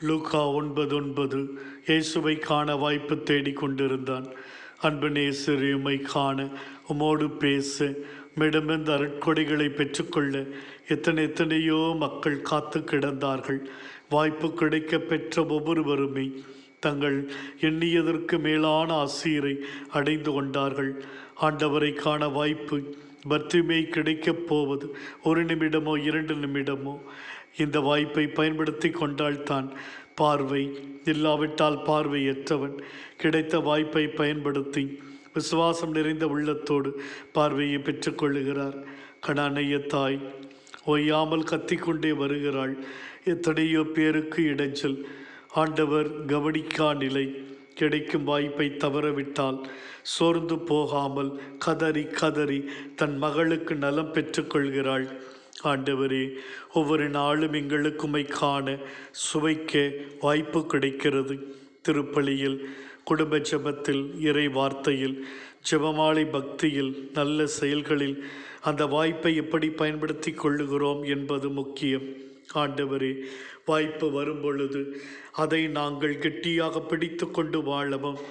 லூக்கா 9:9. இயேசுவை காண வாய்ப்பு தேடிக் கொண்டிருந்தான். அன்பு நேசரே, உம்மை காண, உமோடு பேச, உம்மிடமிருந்து அருட்கொடைகளை பெற்றுக்கொள்ள எத்தனையோ மக்கள் காத்து கிடந்தார்கள். வாய்ப்பு கிடைக்க பெற்ற ஒவ்வொருவருமே தங்கள் எண்ணியதற்கு மேலான ஆசீரை அடைந்து கொண்டார்கள். ஆண்டவரை காண வாய்ப்பு பர்த்திமே கிடைக்கப் போவது 1 நிமிடமோ 2 நிமிடமோ. இந்த வாய்ப்பை பயன்படுத்தி கொண்டால்தான் பார்வை, இல்லாவிட்டால் பார்வையற்றவன். கிடைத்த வாய்ப்பை பயன்படுத்தி விசுவாசம் நிறைந்த உள்ளத்தோடு பார்வையை பெற்றுக்கொள்ளுகிறார். கனானைய தாய் ஓயாமல் கத்திக்கொண்டே வருகிறாள். எத்தனையோ பேருக்கு இடைஞ்சல். ஆண்டவர் கவனிக்கா நிலை. கிடைக்கும் வாய்ப்பை தவறவிட்டால் சோர்ந்து போகாமல் கதறி கதறி தன் மகளுக்கு நலம் பெற்றுக்கொள்கிறாள். ஆண்டவரே, ஒவ்வொரு நாளும் எங்களுக்கு உம்மை காண, சுவைக்க வாய்ப்பு கிடைக்கிறது. திருப்பலியில், குடும்ப ஜெபத்தில், இறை வார்த்தையில், ஜெபமாலை பக்தியில், நல்ல செயல்களில் அந்த வாய்ப்பை எப்படி பயன்படுத்தி கொள்ளுகிறோம் என்பது முக்கியம். ஆண்டவரே, வாய்ப்பு வரும்பொழுது அதை நாங்கள் கெட்டியாக பிடித்து கொண்டு வாழவும்,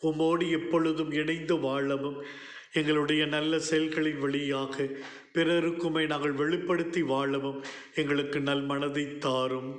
உம்மோடு எப்பொழுதும் இணைந்து வாழவும், எங்களுடைய நல்ல செயல்களின் வழியாக பிறருக்குமை நாங்கள் வெளிப்படுத்தி வாழவும் எங்களுக்கு நல் மனதை தாரும்.